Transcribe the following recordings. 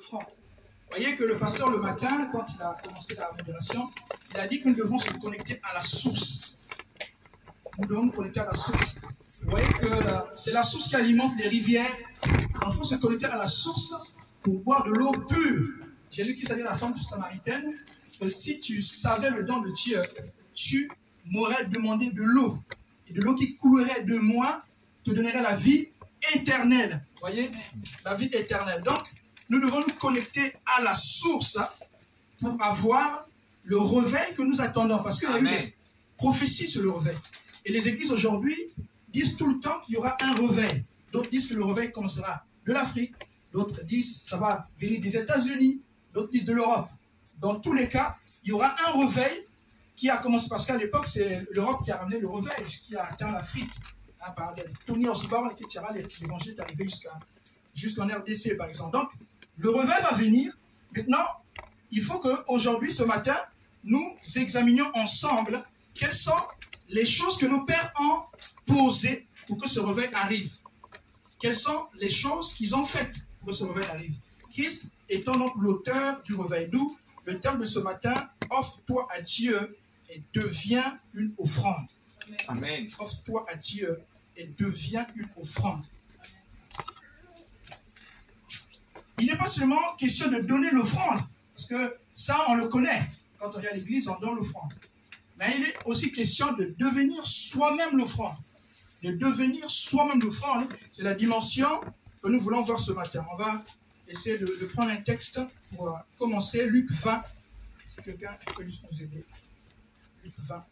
l'offrande. Vous voyez que le pasteur, le matin, quand il a commencé la modération, il a dit que nous devons se connecter à la source. Nous devons nous connecter à la source. Vous voyez que c'est la source qui alimente les rivières. Il faut se connecter à la source pour boire de l'eau pure. Jésus-Christ a dit à la femme samaritaine que si tu savais le don de Dieu, tu m'aurais demandé de l'eau. Et de l'eau qui coulerait de moi te donnerait la vie éternelle. Vous voyez? La vie éternelle. Donc, nous devons nous connecter à la source pour avoir le réveil que nous attendons. Parce qu'il y a eu des prophéties sur le réveil. Et les églises aujourd'hui disent tout le temps qu'il y aura un réveil. D'autres disent que le réveil commencera de l'Afrique. D'autres disent que ça va venir des États-Unis. D'autres disent de l'Europe. Dans tous les cas, il y aura un réveil qui a commencé. Parce qu'à l'époque, c'est l'Europe qui a ramené le réveil, qui a atteint l'Afrique. Hein, par Tony Osborne, etc. L'évangile est arrivé jusqu'en RDC, par exemple. Donc, le réveil va venir. Maintenant, il faut qu'aujourd'hui, ce matin, nous examinions ensemble quelles sont les choses que nos pères ont posées pour que ce réveil arrive. Quelles sont les choses qu'ils ont faites pour que ce réveil arrive. Christ étant donc l'auteur du réveil. D'où le terme de ce matin, offre-toi à Dieu et deviens une offrande. Amen. Offre-toi à Dieu et deviens une offrande. Il n'est pas seulement question de donner l'offrande, parce que ça, on le connaît. Quand on vient à l'église, on donne l'offrande. Mais il est aussi question de devenir soi-même l'offrande. De devenir soi-même l'offrande, c'est la dimension que nous voulons voir ce matin. On va essayer de prendre un texte pour commencer. Luc 20. Si quelqu'un peut juste nous aider. Luc 20.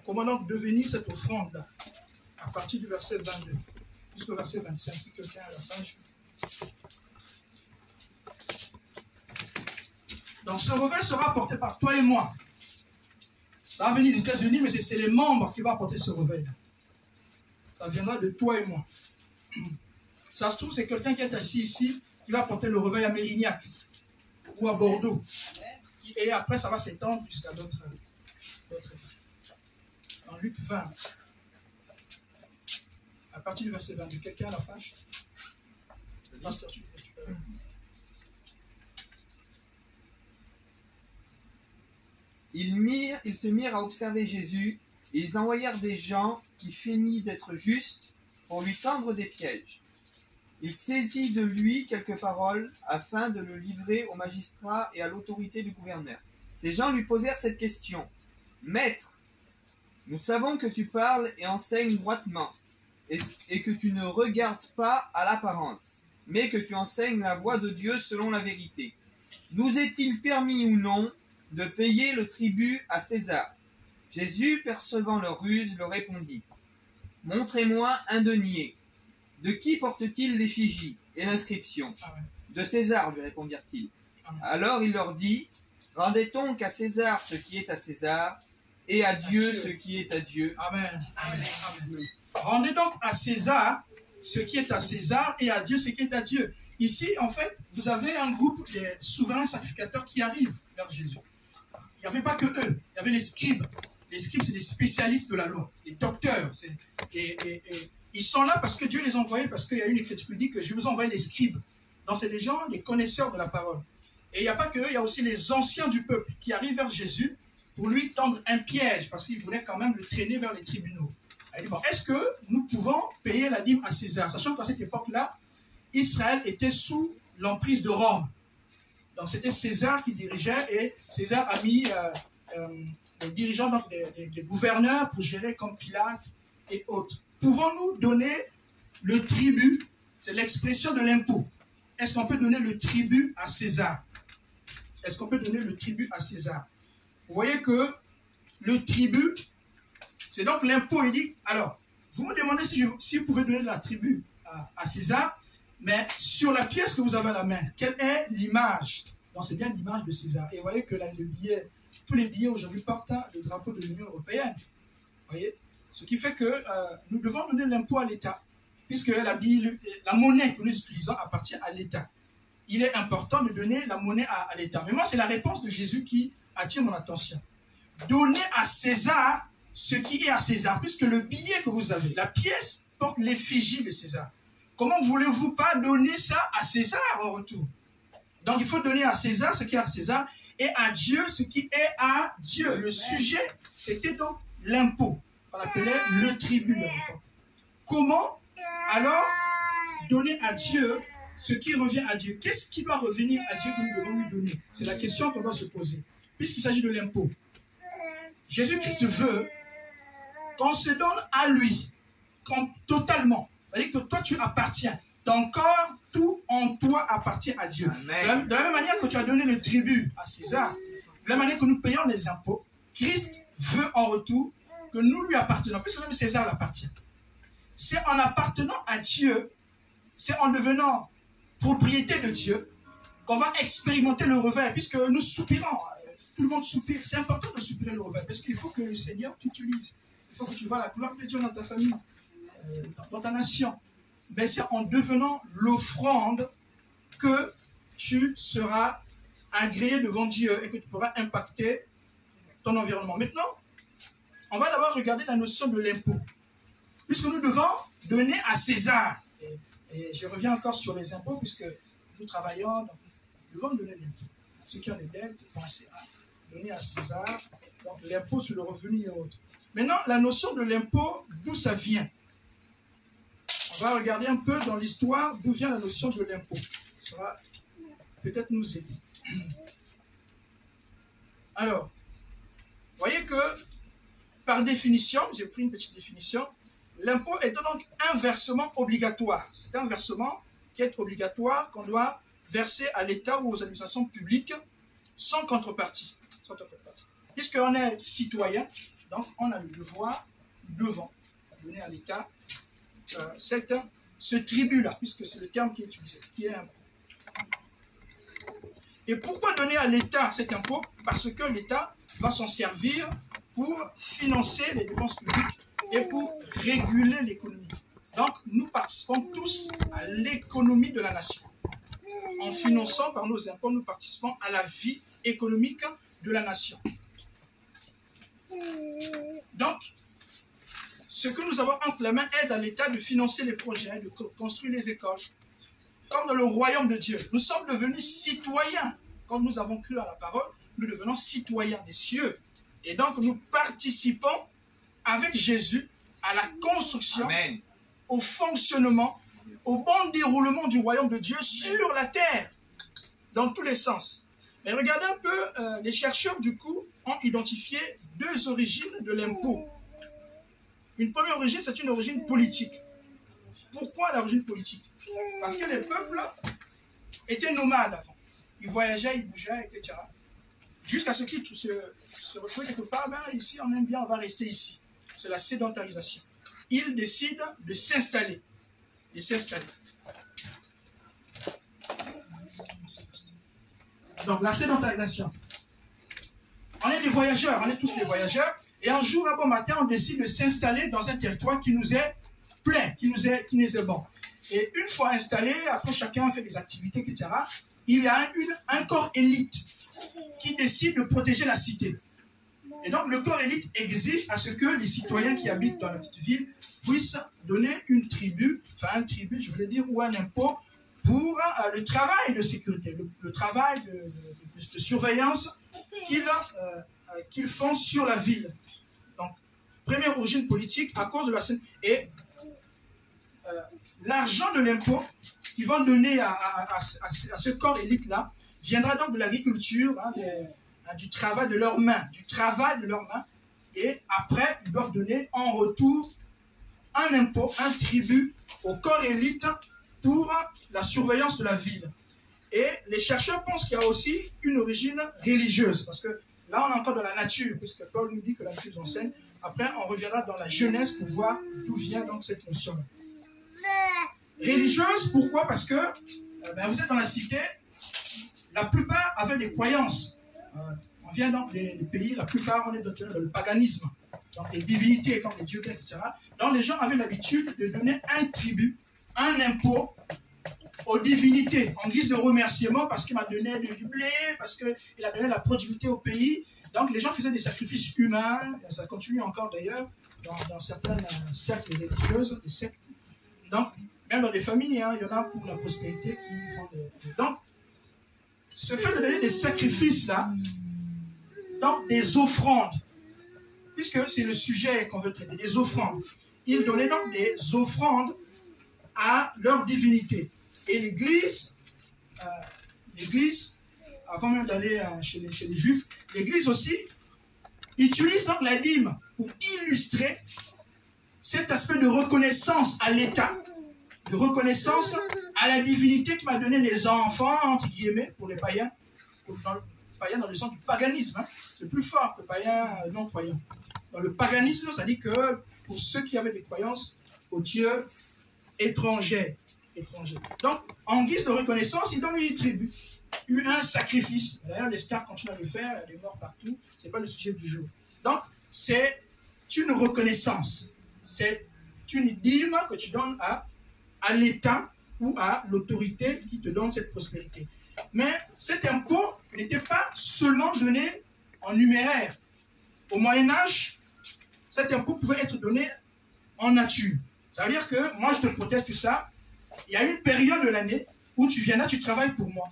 Comment donc devenir cette offrande-là? À partir du verset 22 jusqu'au verset 25. Si quelqu'un a la page. Donc ce réveil sera apporté par toi et moi. Ça va venir des États-Unis, mais c'est les membres qui vont apporter ce réveil-là. Ça viendra de toi et moi. Ça se trouve, c'est quelqu'un qui est assis ici qui va apporter le réveil à Mérignac ou à Bordeaux. Et après, ça va s'étendre jusqu'à d'autres. Dans Luc 20, à partir du verset 22, quelqu'un a la page? Pasteur, tu peux. Ils se mirent à observer Jésus, et ils envoyèrent des gens qui feignit d'être justes pour lui tendre des pièges. Il saisit de lui quelques paroles afin de le livrer aux magistrats et à l'autorité du gouverneur. Ces gens lui posèrent cette question. « Maître, nous savons que tu parles et enseignes droitement, et que tu ne regardes pas à l'apparence, mais que tu enseignes la voie de Dieu selon la vérité. Nous est-il permis ou non de payer le tribut à César ?» Jésus, percevant leur ruse, leur répondit. « Montrez-moi un denier. De qui porte-t-il l'effigie et l'inscription? » De César, lui répondirent-ils. Alors il leur dit, « Rendez donc à César ce qui est à César, et à Dieu ce qui est à Dieu. » Amen. Amen. Amen. Rendez donc à César ce qui est à César, et à Dieu ce qui est à Dieu. Ici, en fait, vous avez un groupe des souverains sacrificateurs qui arrivent vers Jésus. Il n'y avait pas que eux, il y avait les scribes. Les scribes, c'est des spécialistes de la loi, des docteurs. Et ils sont là parce que Dieu les a envoyés, parce qu'il y a une écriture qui dit que je vous envoie les scribes. Donc, c'est des gens, des connaisseurs de la parole. Et il n'y a pas que eux, il y a aussi les anciens du peuple qui arrivent vers Jésus pour lui tendre un piège, parce qu'ils voulaient quand même le traîner vers les tribunaux. Il dit, bon, est-ce que nous pouvons payer la dîme à César? Sachant qu'à cette époque-là, Israël était sous l'emprise de Rome. Donc, c'était César qui dirigeait, et César a mis les dirigeants, donc des gouverneurs, pour gérer comme Pilate et autres. Pouvons-nous donner le tribut? C'est l'expression de l'impôt. Est-ce qu'on peut donner le tribut à César? Est-ce qu'on peut donner le tribut à César? Vous voyez que le tribut, c'est donc l'impôt. Il dit, alors, vous me demandez si vous pouvez donner la tribu à César, mais sur la pièce que vous avez à la main, quelle est l'image? Donc, c'est bien l'image de César. Et vous voyez que là, le billet, tous les billets aujourd'hui portent le drapeau de l'Union européenne. Vous voyez? Ce qui fait que nous devons donner l'impôt à l'État, puisque la monnaie que nous utilisons appartient à l'État. Il est important de donner la monnaie à l'État. Mais moi, c'est la réponse de Jésus qui attire mon attention. Donnez à César ce qui est à César, puisque le billet que vous avez, la pièce, porte l'effigie de César. comment voulez-vous pas donner ça à César en retour? Donc il faut donner à César ce qui est à César et à Dieu ce qui est à Dieu. Le sujet, c'était donc l'impôt, qu'on appelait le tribut. Comment alors donner à Dieu ce qui revient à Dieu? Qu'est-ce qui doit revenir à Dieu que nous devons lui donner? C'est la question qu'on doit se poser, puisqu'il s'agit de l'impôt. Jésus-Christ veut qu'on se donne à lui, totalement. C'est-à-dire que toi, tu appartiens. Ton corps, tout en toi appartient à Dieu. De la même manière que tu as donné le tribut à César, de la manière que nous payons les impôts, Christ veut en retour que nous lui appartenons, puisque même César l'appartient. C'est en appartenant à Dieu, c'est en devenant propriété de Dieu, qu'on va expérimenter le revers, puisque nous soupirons. Tout le monde soupire. C'est important de soupirer le revers, parce qu'il faut que le Seigneur t'utilise. Il faut que tu vois la gloire de Dieu dans ta famille, dans ta nation. Mais c'est en devenant l'offrande que tu seras agréé devant Dieu et que tu pourras impacter ton environnement. Maintenant, on va d'abord regarder la notion de l'impôt. Puisque nous devons donner à César. Et je reviens encore sur les impôts, puisque nous travaillons, donc nous devons donner l'impôt. Ceux qui ont des dettes, pensez à donner à César, donc l'impôt sur le revenu et autres. Maintenant, la notion de l'impôt, d'où ça vient? On va regarder un peu dans l'histoire d'où vient la notion de l'impôt. Ça va peut-être nous aider. Alors, vous voyez que, par définition, j'ai pris une petite définition, l'impôt est donc un versement obligatoire. C'est un versement qui est obligatoire, qu'on doit verser à l'État ou aux administrations publiques sans contrepartie. Puisqu'on est citoyen, donc on a le devoir, nous devons donner à l'État ce tribut-là, puisque c'est le terme qui est utilisé, qui est impôt. Et pourquoi donner à l'État cet impôt? Parce que l'État va s'en servir pour financer les dépenses publiques et pour réguler l'économie. Donc, nous participons tous à l'économie de la nation. En finançant par nos impôts, nous participons à la vie économique de la nation. Donc, ce que nous avons entre les mains aide à l'État de financer les projets, de construire les écoles. Comme dans le royaume de Dieu, nous sommes devenus citoyens. Quand nous avons cru à la parole, nous devenons citoyens des cieux. Et donc, nous participons avec Jésus à la construction, Amen, au fonctionnement, au bon déroulement du royaume de Dieu sur la terre, dans tous les sens. Mais regardez un peu, les chercheurs, du coup, ont identifié deux origines de l'impôt. Une première origine, c'est une origine politique. Pourquoi l'origine politique? Parce que les peuples étaient nomades avant. Ils voyageaient, ils bougeaient, etc. Jusqu'à ce qu'ils se retrouvent quelque part, ben, ici on aime bien, on va rester ici. C'est la sédentarisation. Ils décident de s'installer. Donc la sédentarisation. On est des voyageurs, on est tous des voyageurs. Et un jour, un bon matin, on décide de s'installer dans un territoire qui nous est plein, qui nous est bon. Et une fois installé, après chacun fait des activités, etc., il y a un corps élite qui décide de protéger la cité. Et donc le corps élite exige à ce que les citoyens qui habitent dans la petite ville puissent donner une tribu, enfin un tribut, je voulais dire, ou un impôt pour le travail de sécurité, le travail de surveillance qu'ils font sur la ville. Donc, première origine politique à cause de la scène. Et l'argent de l'impôt qu'ils vont donner à ce corps élite-là viendra donc de l'agriculture, du travail de leurs mains, et après, ils doivent donner en retour un impôt, un tribut au corps élite pour la surveillance de la ville. Et les chercheurs pensent qu'il y a aussi une origine religieuse, parce que là, on est encore dans la nature, puisque Paul nous dit que la nature nous enseigne. Après, on reviendra dans la Genèse pour voir d'où vient donc cette notion. Religieuse, pourquoi? Parce que vous êtes dans la cité, la plupart avaient des croyances. On vient donc des pays, la plupart on est dans le paganisme, donc les divinités comme les dieux grecs, etc. Donc les gens avaient l'habitude de donner un tribut, un impôt aux divinités en guise de remerciement parce qu'il m'a donné du blé, parce qu'il a donné la productivité au pays. Donc les gens faisaient des sacrifices humains, ça continue encore d'ailleurs dans certaines sectes religieuses, des sectes. Donc Même dans les familles, hein, il y en a pour la prospérité qui font des... Donc, ce fait de donner des sacrifices là, donc des offrandes, puisque c'est le sujet qu'on veut traiter, des offrandes. Ils donnaient donc des offrandes à leur divinité. Et l'Église, avant même d'aller chez les Juifs, l'Église aussi utilise donc la dîme pour illustrer cet aspect de reconnaissance à l'État, de reconnaissance à la divinité qui m'a donné les enfants, entre guillemets, pour les païens, dans le sens du paganisme. Hein. C'est plus fort que païens non-croyants. Dans le paganisme, ça dit que pour ceux qui avaient des croyances aux dieux étrangers. Donc, en guise de reconnaissance, ils donnent une tribu, un sacrifice. D'ailleurs, les stars continuent à le faire, il y a des morts partout. Ce n'est pas le sujet du jour. Donc, c'est une reconnaissance. C'est une dîme que tu donnes à l'État ou à l'autorité qui te donne cette prospérité. Mais cet impôt n'était pas seulement donné en numéraire. Au Moyen-Âge, cet impôt pouvait être donné en nature. Ça veut dire que moi, je te protège tout ça. Il y a une période de l'année où tu viens là, tu travailles pour moi.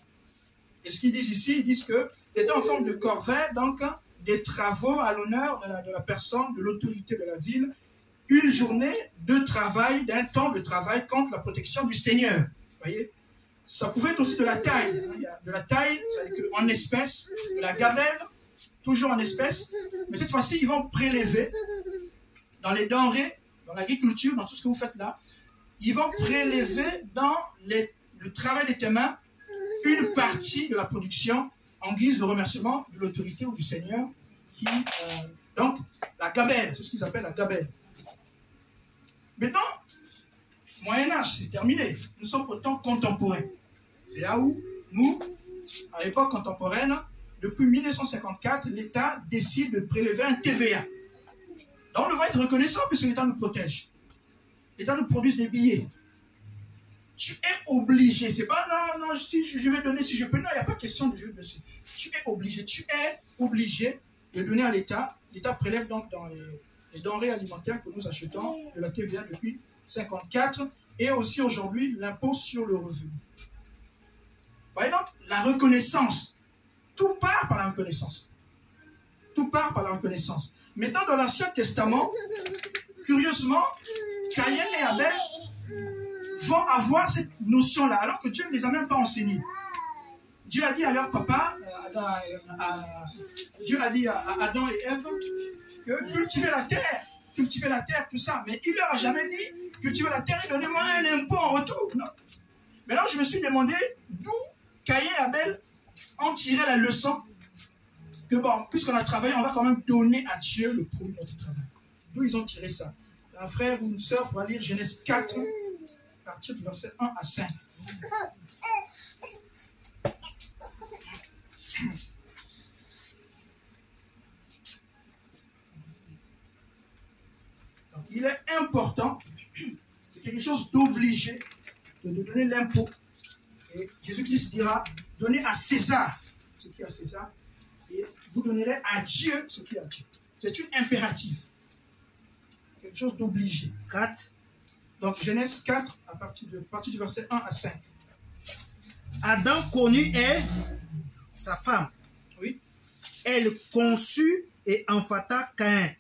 Et ce qu'ils disent ici, ils disent que c'est en forme de corvée, donc des travaux à l'honneur de la personne, de l'autorité de la ville, une journée de travail, d'un temps de travail contre la protection du Seigneur. Vous voyez? Ça pouvait être aussi de la taille. Il y a de la taille, en espèces, de la gabelle, toujours en espèces. Mais cette fois-ci, ils vont prélever dans les denrées, dans l'agriculture, dans tout ce que vous faites là, ils vont prélever dans le travail de tes mains une partie de la production en guise de remerciement de l'autorité ou du Seigneur. Donc, la gabelle, c'est ce qu'ils appellent la gabelle. Maintenant, Moyen-Âge, c'est terminé. Nous sommes au temps contemporain. C'est là où nous, à l'époque contemporaine, depuis 1954, l'État décide de prélever un TVA. Donc, on devrait être reconnaissant puisque l'État nous protège. L'État nous produit des billets. Tu es obligé. C'est pas non, si je vais donner si je peux. Non, il n'y a pas question de je vais donner. Tu es obligé de donner à l'État. L'État prélève donc dans les denrées alimentaires que nous achetons de la TVA depuis 1954 et aussi aujourd'hui l'impôt sur le revenu. Vous voyez donc la reconnaissance. Tout part par la reconnaissance. Tout part par la reconnaissance. Maintenant, dans l'Ancien Testament, curieusement, Caïn et Abel vont avoir cette notion-là, alors que Dieu ne les a même pas enseignés. Dieu a dit à leur papa, Dieu a dit à Adam et Ève que cultiver la terre, tout ça. Mais il leur a jamais dit, cultiver la terre et donnez-moi un impôt en retour. Non. Maintenant, je me suis demandé d'où Caïn et Abel en tiraient la leçon que bon, puisqu'on a travaillé, on va quand même donner à Dieu le produit de notre travail. D'où ils ont tiré ça? Un frère ou une sœur pourra lire Genèse 4, à partir du verset 1 à 5. Donc, il est important, c'est quelque chose d'obligé, de donner l'impôt. Et Jésus-Christ dira, donnez à César ce qui est à César, et vous donnerez à Dieu ce qui est à Dieu. C'est une impérative. Quelque chose d'obligé. 4. Donc Genèse 4, à partir du verset 1 à 5. Adam connut Ève, sa femme. Oui. Elle conçut et enfanta Caïn.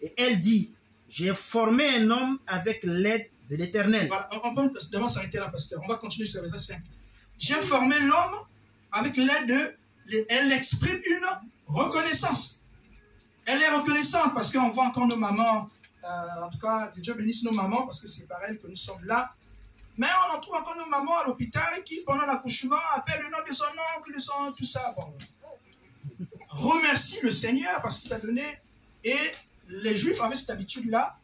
Et elle dit, j'ai formé un homme avec l'aide de l'Éternel. Voilà, on peut d'abord s'arrêter là, pasteur. On va continuer sur le verset 5. J'ai formé l'homme avec l'aide de... Elle exprime une reconnaissance. Elle est reconnaissante parce qu'on voit encore nos mamans, en tout cas, que Dieu bénisse nos mamans parce que c'est par elles que nous sommes là. Mais on en trouve encore nos mamans à l'hôpital qui, pendant l'accouchement, appellent le nom de son oncle, de son tout ça. Bon. Remercie le Seigneur parce qu'il a donné. Et les Juifs avaient cette habitude-là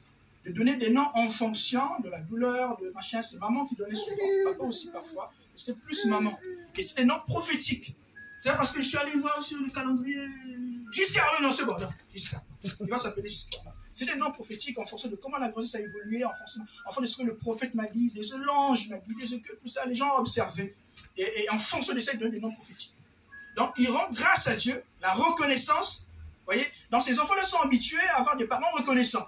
de donner des noms en fonction de la douleur, de machin. C'est maman qui donnait souvent, papa aussi parfois. C'était plus maman. Et c'est des noms prophétiques. C'est parce que je suis allé voir sur le calendrier Giscard, non, c'est bon, là, Giscard. Il va s'appeler Giscard. C'est des noms prophétiques en fonction de comment la grossesse a évolué, en fonction de ce que le prophète m'a dit, de ce que l'ange m'a dit, de ce que tout ça, les gens ont observé. Et en fonction de ça, ils donnent des noms prophétiques. Donc, ils rendent grâce à Dieu la reconnaissance. Vous voyez, donc ces enfants-là sont habitués à avoir des parents reconnaissants.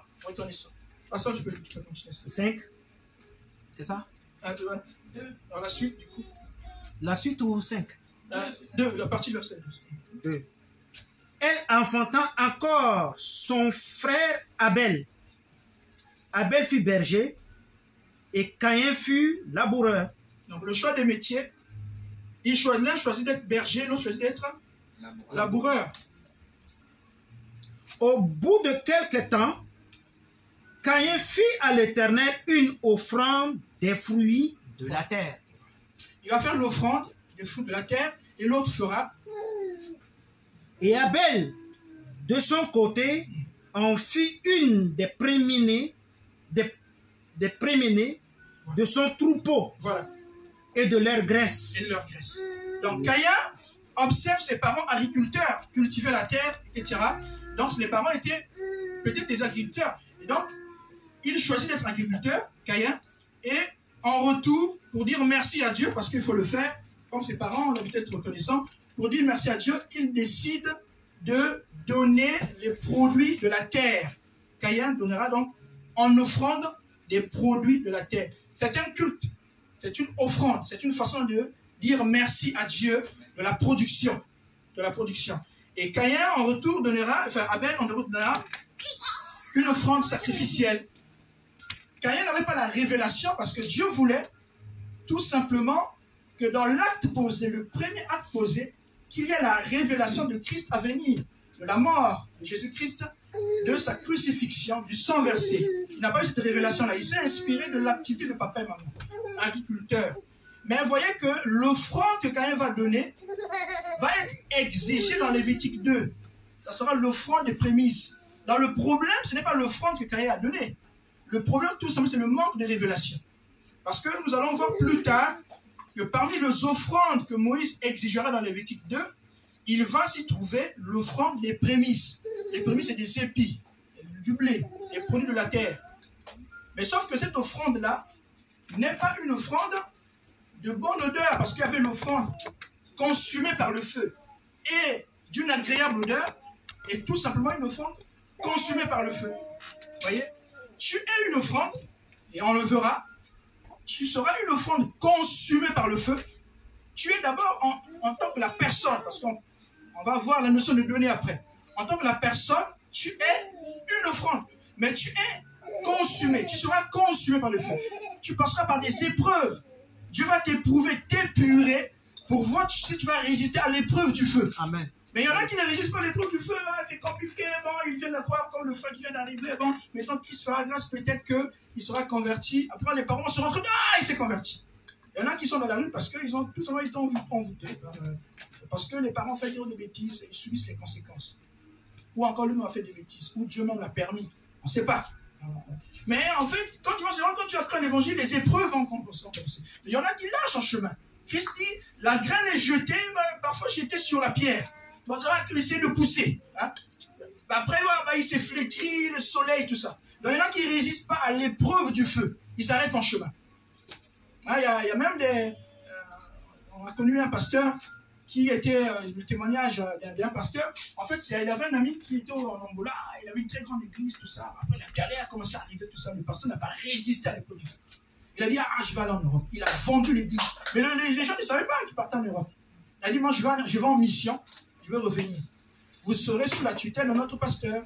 Pasteur, tu peux continuer. 5. C'est ça? Dans la suite, du coup. La suite au 5. 2, la partie verset 12. 2. Elle enfanta encore son frère Abel. Abel fut berger et Caïn fut laboureur. Donc le choix des métiers, l'un choisit d'être berger, l'autre choisit d'être laboureur. Au bout de quelque temps, Caïn fit à l'Éternel une offrande des fruits de la terre. Il va faire l'offrande des fruits de la terre et l'autre fera. Et Abel, de son côté, en fit une des prémunés de son troupeau. Voilà. Et de leur graisse. Et de leur graisse. Donc Caïn observe ses parents agriculteurs cultiver la terre, etc. Donc les parents étaient peut-être des agriculteurs. Et donc, il choisit d'être agriculteur, Caïn, et en retour, pour dire merci à Dieu, parce qu'il faut le faire, comme ses parents, on doit être reconnaissant, pour dire merci à Dieu, il décide de donner les produits de la terre. Caïn donnera donc en offrande des produits de la terre. C'est un culte, c'est une offrande, c'est une façon de dire merci à Dieu de la production. Et Caïn en retour donnera, enfin Abel en retour donnera une offrande sacrificielle. Caïn n'avait pas la révélation parce que Dieu voulait tout simplement que dans l'acte posé, le premier acte posé, qu'il y ait la révélation de Christ à venir, de la mort de Jésus-Christ, de sa crucifixion, du sang versé. Il n'a pas eu cette révélation-là. Il s'est inspiré de l'activité de papa et maman, agriculteur. Mais vous voyez que l'offrande que Caïn va donner va être exigée dans Lévitique 2. Ça sera l'offrande des prémices. Dans le problème, ce n'est pas l'offrande que Caïn a donnée. Le problème, tout simplement, c'est le manque de révélation. Parce que nous allons voir plus tard que parmi les offrandes que Moïse exigera dans Lévitique 2, il va s'y trouver l'offrande des prémices. Les prémices, c'est des épis, du blé, des produits de la terre. Mais sauf que cette offrande-là n'est pas une offrande de bonne odeur, parce qu'il y avait l'offrande consumée par le feu et d'une agréable odeur, et tout simplement une offrande consumée par le feu. Vous voyez? Tu es une offrande, et on le verra, tu seras une offrande consumée par le feu. Tu es d'abord en tant que la personne, parce qu'on va voir la notion de donner après. En tant que la personne, tu es une offrande, mais tu es consumé, tu seras consumé par le feu. Tu passeras par des épreuves. Dieu va t'éprouver, t'épurer, pour voir si tu vas résister à l'épreuve du feu. Amen. Mais il y en a qui ne résistent pas à l'épreuve du feu, hein, c'est compliqué, bon, ils viennent de croire comme le feu qui vient d'arriver, bon, maintenant qu'il se fera grâce, peut-être qu'il sera converti, après les parents se rentrent, ah, il s'est converti. Il y en a qui sont dans la rue parce qu'ils ont tout simplement été envoûtés, parce que les parents ont fait dire des bêtises et ils subissent les conséquences. Ou encore lui-même a fait des bêtises, ou Dieu même l'a permis, on ne sait pas. Mais en fait, quand tu as cru l'évangile, les épreuves vont commencer. Il y en a qui lâchent en chemin. Christ dit, la graine est jetée, parfois j'étais sur la pierre. Bon, ça va essayer de pousser. Hein? Après, il s'est flétri, le soleil, tout ça. Donc, il y en a qui ne résistent pas à l'épreuve du feu. Ils s'arrêtent en chemin. Il y a même des... on a connu un pasteur qui était le témoignage d'un pasteur. En fait, il avait un ami qui était en Angola. Il avait une très grande église, tout ça. Après, la galère a commencé à arriver, tout ça. Le pasteur n'a pas résisté à l'épreuve du feu. Il a dit, je vais aller en Europe. Il a vendu l'église. Mais les gens ne savaient pas qu'il partait en Europe. Il a dit, moi, je vais en mission. Je vais revenir. Vous serez sous la tutelle de notre pasteur.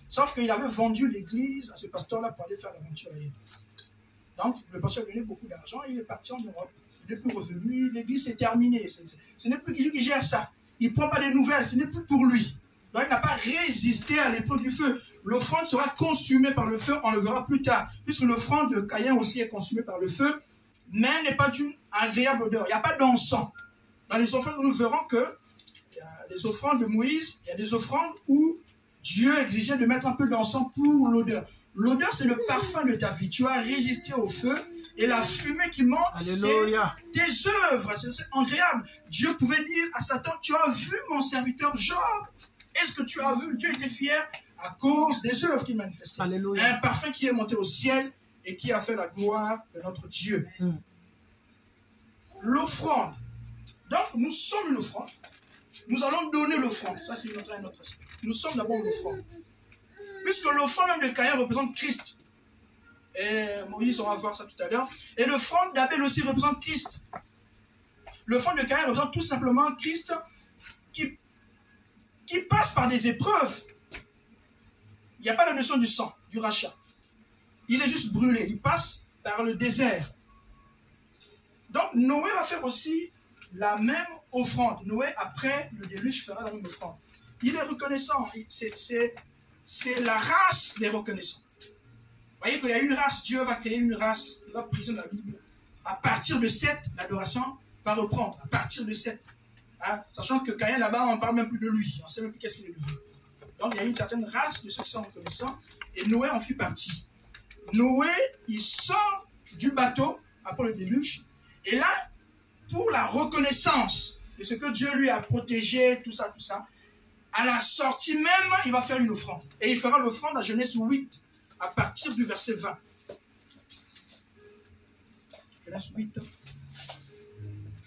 Sauf qu'il avait vendu l'église à ce pasteur-là pour aller faire l'aventure ailleurs. Donc, le pasteur a donné beaucoup d'argent et il est parti en Europe. Il n'est plus revenu. L'église s'est terminée. Ce n'est plus lui qui gère ça. Il ne prend pas des nouvelles. Ce n'est plus pour lui. Donc, il n'a pas résisté à l'épreuve du feu. L'offrande sera consumée par le feu. On le verra plus tard. Puisque l'offrande de Caïn aussi est consumée par le feu. Mais n'est pas d'une agréable odeur. Il n'y a pas d'encens. Dans les offrandes, nous verrons que les offrandes de Moïse, il y a des offrandes où Dieu exigeait de mettre un peu d'encens pour l'odeur. L'odeur, c'est le parfum de ta vie. Tu as résisté au feu et la fumée qui monte, c'est tes œuvres. C'est agréable. Dieu pouvait dire à Satan, tu as vu mon serviteur Job. Est-ce que tu as vu? Dieu était fier à cause des œuvres qu'il manifestait. Alléluia. Un parfum qui est monté au ciel et qui a fait la gloire de notre Dieu. L'offrande. Donc, nous sommes une offrande. Nous allons donner l'offrande. Ça, c'est un autre aspect. Nous sommes d'abord l'offrande. Puisque l'offrande même de Caïn représente Christ. Et Moïse, on va voir ça tout à l'heure. Et l'offrande d'Abel aussi représente Christ. L'offrande de Caïn représente tout simplement Christ qui passe par des épreuves. Il n'y a pas la notion du sang, du rachat. Il est juste brûlé. Il passe par le désert. Donc Noé va faire aussi la même offrande. Noé, après le déluge, fera la même offrande. Il est reconnaissant. C'est la race des reconnaissants. Vous voyez qu'il y a une race. Dieu va créer une race. Il va briser la Bible. À partir de 7, l'adoration va reprendre. À partir de 7. Hein? Sachant que Caïn, là-bas, on ne parle même plus de lui. On ne sait même plus qu'est-ce qu'il est devenu. Donc, il y a une certaine race de ceux qui sont reconnaissants. Et Noé en fit partie. Noé, il sort du bateau après le déluge. Et là, pour la reconnaissance de ce que Dieu lui a protégé, tout ça, à la sortie même, il va faire une offrande. Et il fera l'offrande à Genèse 8, à partir du verset 20. Genèse 8,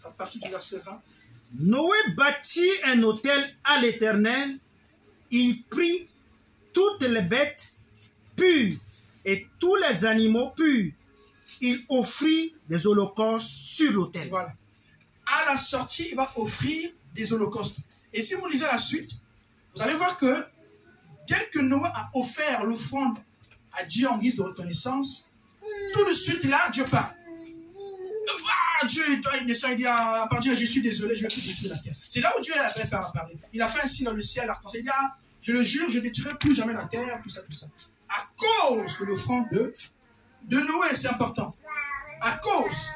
à partir du verset 20. Noé bâtit un autel à l'Éternel. Il prit toutes les bêtes pures et tous les animaux purs. Il offrit des holocaustes sur l'autel. Voilà. À la sortie, il va offrir des holocaustes. Et si vous lisez la suite, vous allez voir que dès que Noé a offert l'offrande à Dieu en guise de reconnaissance, tout de suite là, Dieu parle. Dieu, il descend, il dit à Dieu, je suis désolé, je vais plus détruire la terre. C'est là où Dieu a parlé. Il a fait un signe dans le ciel, il dit, je le jure, je ne détruirai plus jamais la terre, tout ça. À cause de l'offrande de Noé, c'est important. À cause.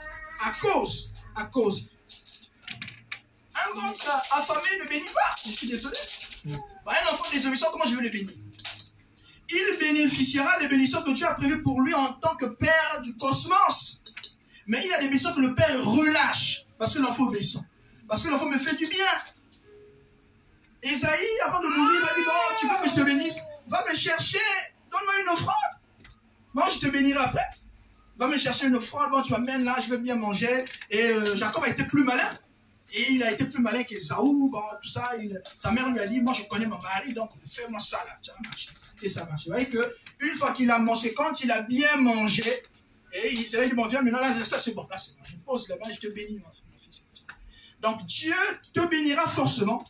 Un ventre affamé ne bénit pas. Je suis désolé. Un enfant désobéissant, comment je veux le bénir? Il bénéficiera des bénédictions que Dieu a prévues pour lui en tant que Père du cosmos. Mais il y a des bénédictions que le Père relâche. Parce que l'enfant est obéissant. Parce que l'enfant me fait du bien. Esaïe, avant de mourir, il a dit, bon, tu veux que je te bénisse? Va me chercher, donne-moi une offrande. Moi, je te bénirai après. Va me chercher une offrande, bon, tu m'amènes là, je veux bien manger. Et Jacob a été plus malin. Et il a été plus malin qu'Esaü, bon, tout ça. Sa mère lui a dit, moi, je connais mon mari, donc fais-moi ça là. Ça marche. Et ça marche. Vous voyez qu'une fois qu'il a mangé, quand il a bien mangé, et il s'est dit, bon, viens, maintenant, là, ça c'est bon. Là, c'est bon. Je pose là-bas, je te bénis, mon fils. Donc, Dieu te bénira forcément.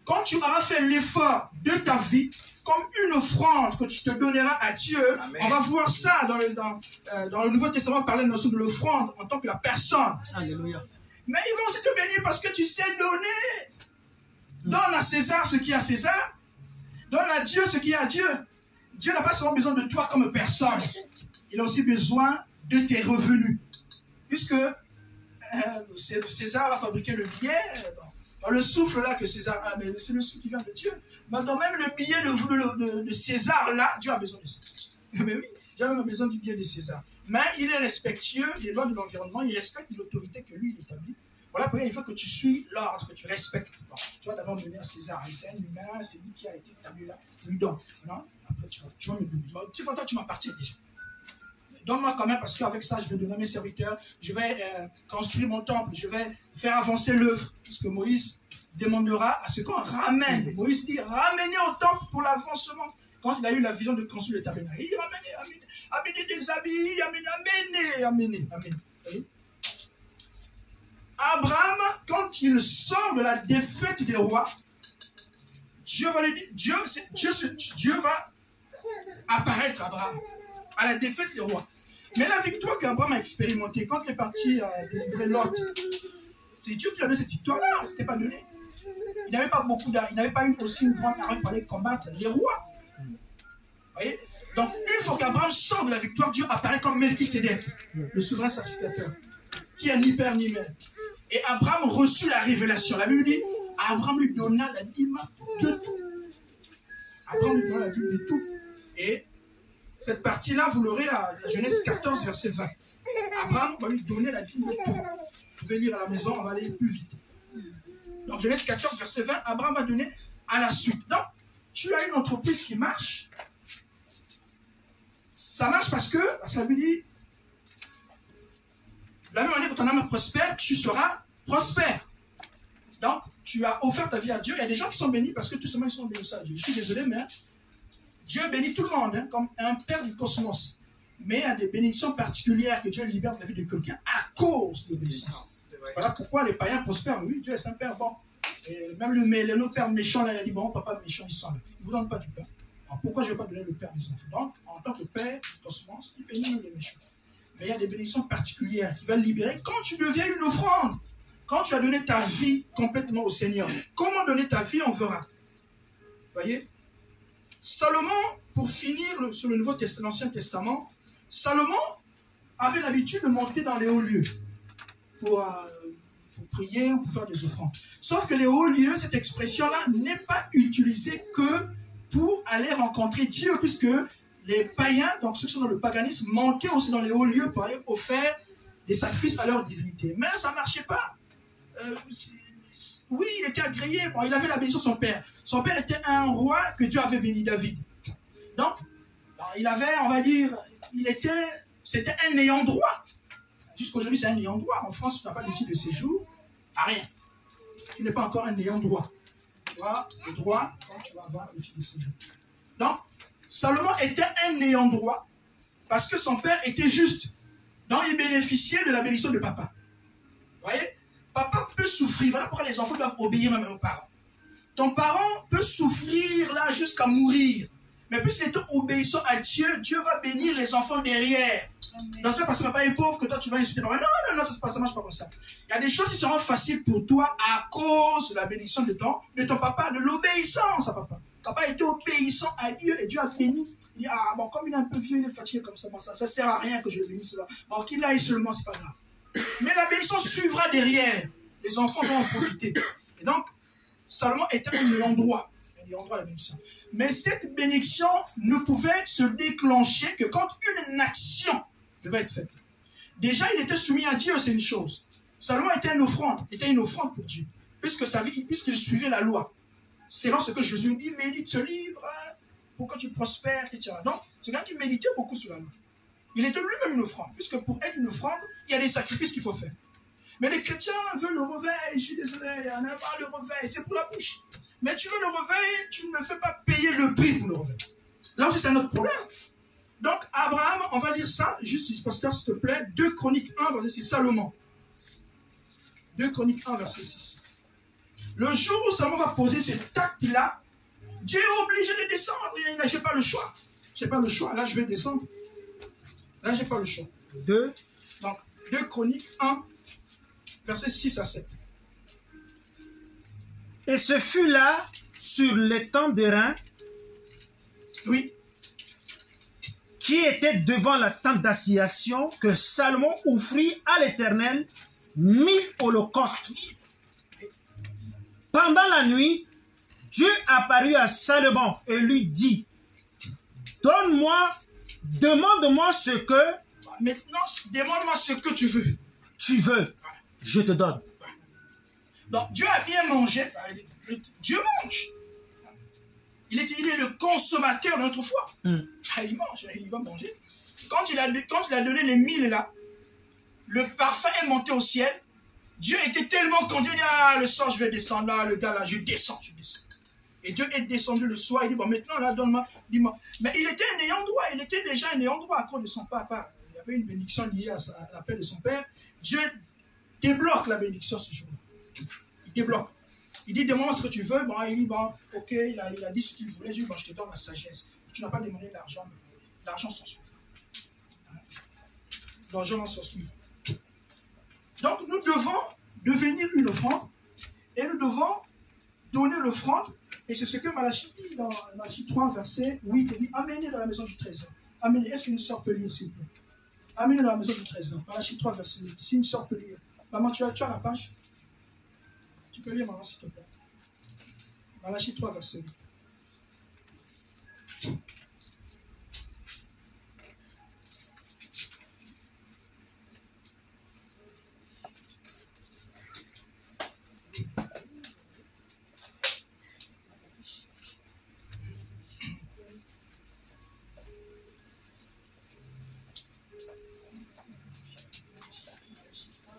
Quand tu auras fait l'effort de ta vie, comme une offrande que tu te donneras à Dieu. Amen. On va voir ça dans le Nouveau Testament, parler de notion de l'offrande en tant que la personne. Alléluia. Mais ils vont aussi te bénir parce que tu sais donner. Donne à César ce qui est à César. Donne à Dieu ce qui est à Dieu. Dieu n'a pas seulement besoin de toi comme personne. Il a aussi besoin de tes revenus. Puisque César va fabriquer le billet. Dans le souffle là que César a, mais c'est le souffle qui vient de Dieu. Mais dans même le billet de César là, Dieu a besoin de ça. Mais oui, Dieu a même besoin du billet de César. Mais il est respectueux des lois de l'environnement, il respecte l'autorité que lui il établit. Voilà pourquoi il faut que tu suis l'ordre, que tu respectes. Bon, tu vas d'abord donner à César, c'est un humain, c'est lui qui a été établi là, tu lui donnes. Non? Après tu vas me donner. Toi tu m'appartiens déjà. Donne-moi quand même, parce qu'avec ça, je vais donner à mes serviteurs, je vais construire mon temple, je vais faire avancer l'œuvre. Parce que Moïse demandera à ce qu'on ramène. Moïse dit, ramenez au temple pour l'avancement. Quand il a eu la vision de construire le tabernacle, il dit, amenez des habits, amenez. Abraham, quand il sort de la défaite des rois, Dieu va lui dire, Dieu va apparaître à Abraham, à la défaite des rois. Mais la victoire qu'Abraham a expérimentée quand il est parti délivrer Lot, c'est Dieu qui lui a donné cette victoire-là, ce n'était pas donné. Il n'avait pas beaucoup d'argent, il n'avait pas aussi une grande armée pour aller combattre les rois. Vous voyez? Donc, une fois qu'Abraham sort de la victoire, Dieu apparaît comme Melchisédek, le souverain sacrificateur, qui est ni père ni mère. Et Abraham reçut la révélation. La Bible dit, Abraham lui donna la dîme de tout. Abraham lui donna la dîme de tout. Et cette partie-là, vous l'aurez à Genèse 14, verset 20. Abraham va lui donner la dîme de tout. Vous pouvez lire à la maison, on va aller plus vite. Donc, Genèse 14, verset 20, Abraham va donner à la suite. Donc, tu as une entreprise qui marche. Ça marche parce que la Bible dit, de la même manière que ton âme prospère, tu seras prospère. Donc, tu as offert ta vie à Dieu. Il y a des gens qui sont bénis parce que tout simplement ils sont bénis à Dieu. Je suis désolé, mais Dieu bénit tout le monde, hein, comme un père du cosmos. Mais il y a des bénédictions particulières que Dieu libère de la vie de quelqu'un à cause de l'obéissance. Voilà pourquoi les païens prospèrent. Oui, Dieu est Saint-Père, bon. Et même nos pères méchants, là, il a dit, bon, papa méchant, il sent le pain. Il ne vous donne pas du pain. Alors pourquoi je ne vais pas donner le père des enfants? Donc, en tant que père, ton semence, il bénit les méchants. Mais il y a des bénédictions particulières qui veulent libérer quand tu deviens une offrande. Quand tu as donné ta vie complètement au Seigneur. Comment donner ta vie, on verra. Vous voyez? Salomon, pour finir sur l'Ancien Testament, Salomon avait l'habitude de monter dans les hauts lieux pour prier ou pour faire des offrandes. Sauf que les hauts lieux, cette expression-là n'est pas utilisée que pour aller rencontrer Dieu, puisque les païens, donc ceux qui sont dans le paganisme, montaient aussi dans les hauts lieux pour aller offrir des sacrifices à leur divinité. Mais ça ne marchait pas. Oui, il était agréé, bon, il avait la bénédiction de son père. Son père était un roi que Dieu avait béni, David. Donc, il avait, on va dire, c'était un ayant droit. Jusqu'aujourd'hui, c'est un ayant droit. En France, tu n'as pas de titre de séjour, à rien. Tu n'es pas encore un ayant droit. Tu as le droit quand tu vas avoir le titre de séjour. Donc, Salomon était un ayant droit parce que son père était juste. Donc, il bénéficiait de la bénédiction de papa. Vous voyez? Papa peut souffrir. Voilà pourquoi les enfants doivent obéir même aux parents. Ton parent peut souffrir là jusqu'à mourir. Mais puisqu'il est obéissant à Dieu, Dieu va bénir les enfants derrière. Donc c'est pas parce que papa est pauvre que toi tu vas insulter. Non, ça marche pas comme ça. Il y a des choses qui seront faciles pour toi à cause de la bénédiction de ton papa, de l'obéissance à papa. Papa était obéissant à Dieu et Dieu a béni. Il dit, ah bon, comme il est un peu vieux, il est fatigué comme ça, bon, ça sert à rien que je le bénisse là. Bon, qu'il aille seulement, c'est pas grave. Mais la bénédiction suivra derrière. Les enfants vont en profiter. Et donc, Salomon était un endroit. La bénédiction. Mais cette bénédiction ne pouvait se déclencher que quand une action devait être faite. Déjà, il était soumis à Dieu, c'est une chose. Salomon était une offrande pour Dieu, puisqu'il suivait la loi. Selon ce que Jésus dit, médite ce livre pour que tu prospères, etc. Donc, c'est quelqu'un qui méditait beaucoup sur la loi. Il était lui-même une offrande, puisque pour être une offrande, il y a des sacrifices qu'il faut faire. Mais les chrétiens veulent le réveil, je suis désolé, on n'a pas le réveil, c'est pour la bouche. Mais tu veux le réveil, tu ne fais pas payer le prix pour le réveil. Là aussi, c'est un autre problème. Donc, Abraham, on va lire ça, juste, pasteur, s'il te plaît, 2 Chroniques 1, verset 6, Salomon. 2 Chroniques 1, verset 6. Le jour où Salomon va poser cet acte-là, Dieu est obligé de descendre. Il n'a pas le choix. Je n'ai pas le choix. Là, je vais descendre. Là, je n'ai pas le choix. 2 Chroniques 1, verset 6 à 7. Et ce fut là, sur l'étang d'airain, oui, qui était devant la tente d'assignation, que Salomon offrit à l'Éternel 1000 holocaustes. Pendant la nuit, Dieu apparut à Salomon et lui dit, demande-moi ce que... Maintenant, demande-moi ce que tu veux. Tu veux, je te donne. Donc, Dieu a bien mangé. Dieu mange. Il est le consommateur de notre foi. Il mange, il va manger. Quand il a donné les 1000 là, le parfum est monté au ciel. Dieu était tellement content, il dit, le soir je vais descendre là, le gars là, je descends. Et Dieu est descendu le soir, il dit, bon maintenant là, donne-moi, dis-moi. Mais il était un ayant droit, il était déjà un ayant droit à cause de son papa. Il y avait une bénédiction liée à la paix de son père. Dieu débloque la bénédiction ce jour-là. Il débloque. Il dit, demande ce que tu veux. Bon, il dit, bon, ok, il a dit ce qu'il voulait. Je dis, bon, je te donne la sagesse. Tu n'as pas demandé l'argent, mais l'argent s'en suivra. L'argent s'en suivra. Donc, nous devons devenir une offrande et nous devons donner l'offrande. Et c'est ce que Malachie dit dans Malachie 3, verset 8. Il dit, amenez dans la maison du trésor. Amenez. Est-ce qu'une sœur peut lire, s'il vous plaît? Amenez dans la maison du trésor. Malachie 3, verset 8. Si une sœur peut lire. Maman, tu as la page? Tu peux lire, maman, s'il te plaît. Malachie 3, verset 8.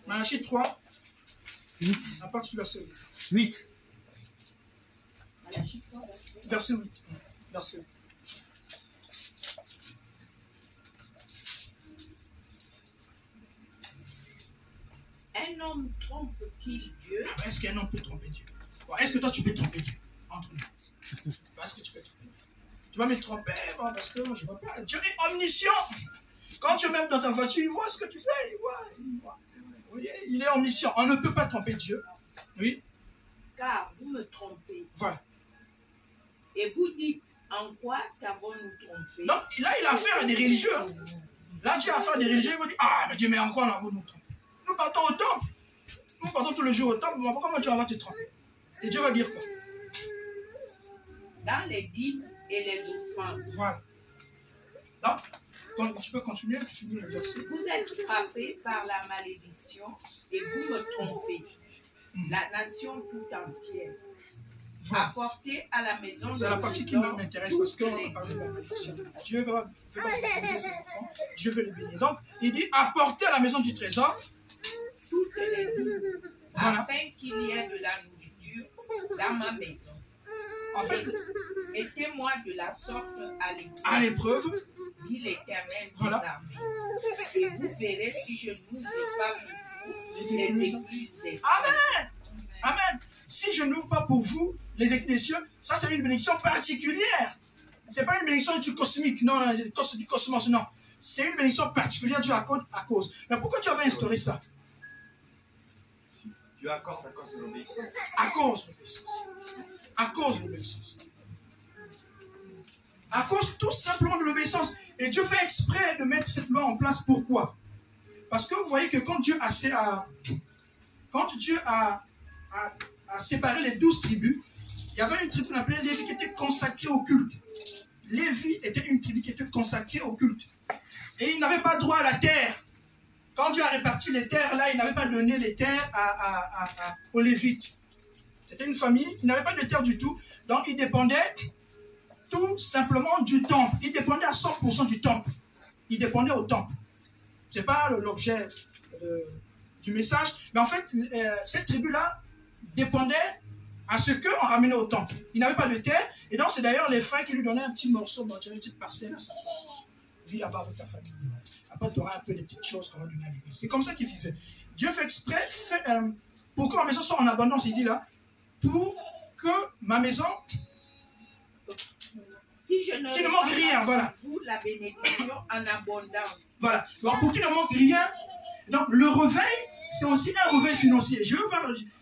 Malachie 3, 8. à partir du verset 8. Verset 8. Verset 8. Un homme trompe-t-il Dieu? Est-ce qu'un homme peut tromper Dieu? Bon, est-ce que toi tu peux tromper Dieu? Entre nous. Est-ce que tu peux tromper Dieu? Tu vas me tromper, bon, parce que moi je ne vois pas. Dieu est omniscient. Quand tu es même dans ta voiture, il voit ce que tu fais. Il voit. Oui, il est omniscient. On ne peut pas tromper Dieu. Oui. Car vous me trompez. Voilà. Et vous dites, en quoi t'avons-nous trompé? Donc là, il a affaire à des religieux. Là, tu as affaire à des religieux, ils vont dire, ah, mais Dieu, mais en quoi on avons-nous trompé? Nous partons au temple. Nous partons tout le jour au temple. Mais comment tu vas te tromper? Et Dieu va dire quoi? Dans les dîmes et les offrandes. Voilà. Donc, tu peux continuer, tu finis le verset. Vous êtes frappés par la malédiction et vous me trompez. La nation tout entière. Voilà. Apportez à la maison de C'est la partie qui m'intéresse parce qu'on parle de la malédiction. Dieu va bénir ses enfants. Dieu veut les bénir. Donc, il dit apportez à la maison du trésor toutes les dîmes, Voilà. afin qu'il y ait de la nourriture dans ma maison. En fait, Mettez-moi de la sorte à l'épreuve, dit l'Éternel Voilà. des armées. Et vous verrez si je n'ouvre pas pour vous les écluses des cieux. Amen. Amen. Si je n'ouvre pas pour vous les écluses des cieux, ça c'est une bénédiction particulière. C'est pas une bénédiction du cosmique, non, du cosmos, non. C'est une bénédiction particulière due à cause. Mais pourquoi tu avais instauré ça? Dieu accorde à cause de l'obéissance. À cause de l'obéissance. À cause de l'obéissance. À cause tout simplement de l'obéissance. Et Dieu fait exprès de mettre cette loi en place. Pourquoi? Parce que vous voyez que quand Dieu a séparé les 12 tribus, il y avait une tribu qu'on appelait Lévi qui était consacrée au culte. Lévi était une tribu qui était consacrée au culte. Et il n'avait pas droit à la terre. Quand Dieu a réparti les terres, là, il n'avait pas donné les terres aux Lévites. C'était une famille, il n'avait pas de terre du tout. Donc, il dépendait tout simplement du temple. Il dépendait à 100% du temple. Il dépendait au temple. Ce n'est pas l'objet du message. Mais en fait, cette tribu-là dépendait à ce qu'on ramenait au temple. Il n'avait pas de terre. Et donc, c'est d'ailleurs les frères qui lui donnaient un petit morceau, une petite parcelle. Vis là-bas avec ta famille. Après, tu auras un peu des petites choses qu'on va donner à l'église. C'est comme ça qu'il vivait. Dieu fait exprès, pour que ma maison soit en abondance, il dit là, pour que ma maison, si je ne qu'il ne manque rien, voilà. Vous la bénédiction en abondance. Voilà. Donc, pour qu'il ne manque rien, donc le réveil, c'est aussi un réveil financier.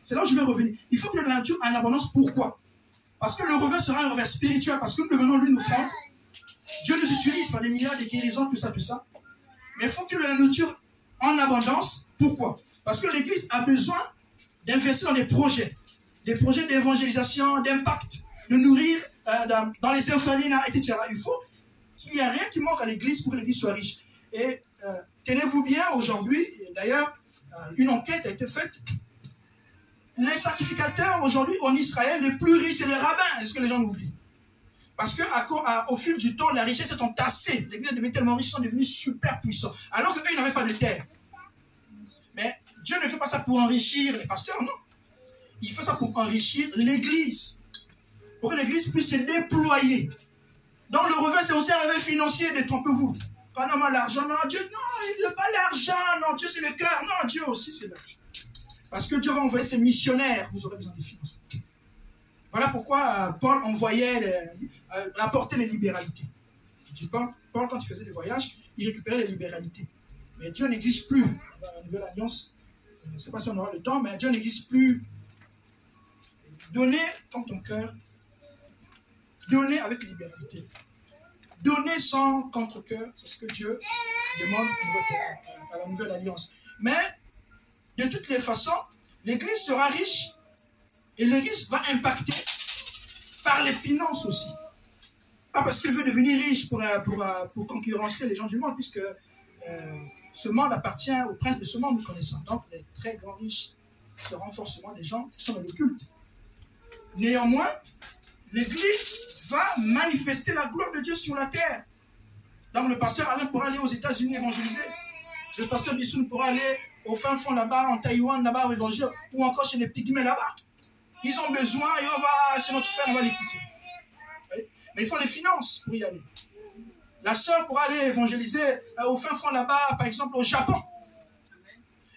C'est là où je vais revenir. Il faut que la nature en abondance. Pourquoi? Parce que le réveil sera un réveil spirituel, parce que nous devenons lui nous offrande. Dieu nous utilise par des milliards de guérisons, tout ça, tout ça. Mais il faut que la nourriture en abondance. Pourquoi? Parce que l'Église a besoin d'investir dans des projets d'évangélisation, d'impact, de nourrir dans les orphelinats, etc. Il faut qu'il n'y ait rien qui manque à l'Église pour que l'Église soit riche. Et tenez-vous bien, aujourd'hui, d'ailleurs, une enquête a été faite. Les sacrificateurs aujourd'hui en Israël, les plus riches, c'est les rabbins. Est-ce que les gens l'oublient? Parce qu'au fil du temps, la richesse s'est entassée. L'Église est devenue tellement riche, ils sont devenus super puissants. Alors qu'eux, ils n'avaient pas de terre. Mais Dieu ne fait pas ça pour enrichir les pasteurs, non. Il fait ça pour enrichir l'Église. Pour que l'Église puisse se déployer. Donc le revers, c'est aussi un revers financier, détrompez-vous. Pas non, l'argent, non, Dieu, non, il n'a pas l'argent, non, Dieu c'est le cœur, non, Dieu aussi c'est l'argent. Parce que Dieu va envoyer ses missionnaires, vous aurez besoin de finances. Voilà pourquoi Paul envoyait, rapportait les libéralités. Paul, quand il faisait des voyages, il récupérait les libéralités. Mais Dieu n'existe plus. Dans la Nouvelle Alliance, je ne sais pas si on aura le temps, mais Dieu n'existe plus. Donnez dans ton cœur, donnez avec libéralité. Donnez sans contre-cœur, c'est ce que Dieu demande à la Nouvelle Alliance. Mais, de toutes les façons, l'Église sera riche et l'Église va impacter par les finances aussi. Pas parce qu'il veut devenir riche pour concurrencer les gens du monde, puisque ce monde appartient au prince de ce monde, nous connaissons. Donc, les très grands riches seront forcément des gens qui sont dans le culte. Néanmoins, l'Église va manifester la gloire de Dieu sur la terre. Donc, le pasteur Alain pourra aller aux États-Unis évangéliser. Le pasteur Bissoun pourra aller au fin fond là-bas, en Taïwan, là-bas, évangéliser, ou encore chez les pygmées là-bas. Ils ont besoin et on va, c'est notre frère, on va l'écouter. Mais il faut les finances pour y aller. La sœur pourra aller évangéliser au fin fond là-bas, par exemple au Japon.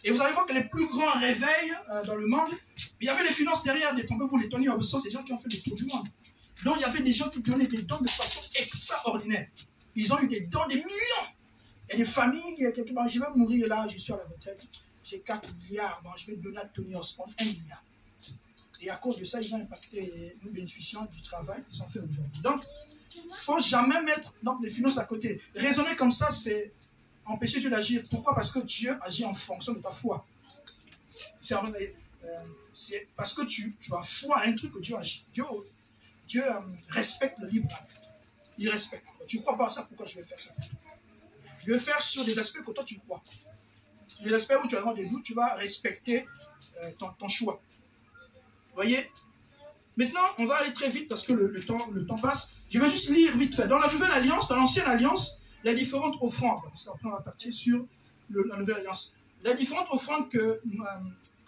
Et vous allez voir que les plus grands réveils dans le monde, il y avait les finances derrière, détrompez-vous, les Tony Robinson, c'est des gens qui ont fait le tour du monde. Donc il y avait des gens qui donnaient des dons de façon extraordinaire. Ils ont eu des dons, des millions. Il y a des familles, quelque part, je vais mourir là, je suis à la retraite, j'ai 4 milliards, bon, je vais donner à Tony Osborne 1 milliard. Et à cause de ça, ils ont impacté nous bénéficiants du travail qu'ils ont fait aujourd'hui. Donc, il ne faut jamais mettre donc, les finances à côté. Raisonner comme ça, c'est empêcher Dieu d'agir. Pourquoi? Parce que Dieu agit en fonction de ta foi. C'est parce que tu as foi à un truc que Dieu agit. Dieu respecte le libre arbitre. Il respecte. Tu ne crois pas à ça, pourquoi je vais faire ça? Je vais faire sur des aspects que toi tu crois. Sur les aspects où tu as des doutes, tu vas respecter ton choix. Vous voyez? Maintenant, on va aller très vite parce que le temps passe. Je vais juste lire vite fait. Dans la Nouvelle Alliance, dans l'Ancienne Alliance, les différentes offrandes, parce qu'après on va partir sur la Nouvelle Alliance, les différentes offrandes que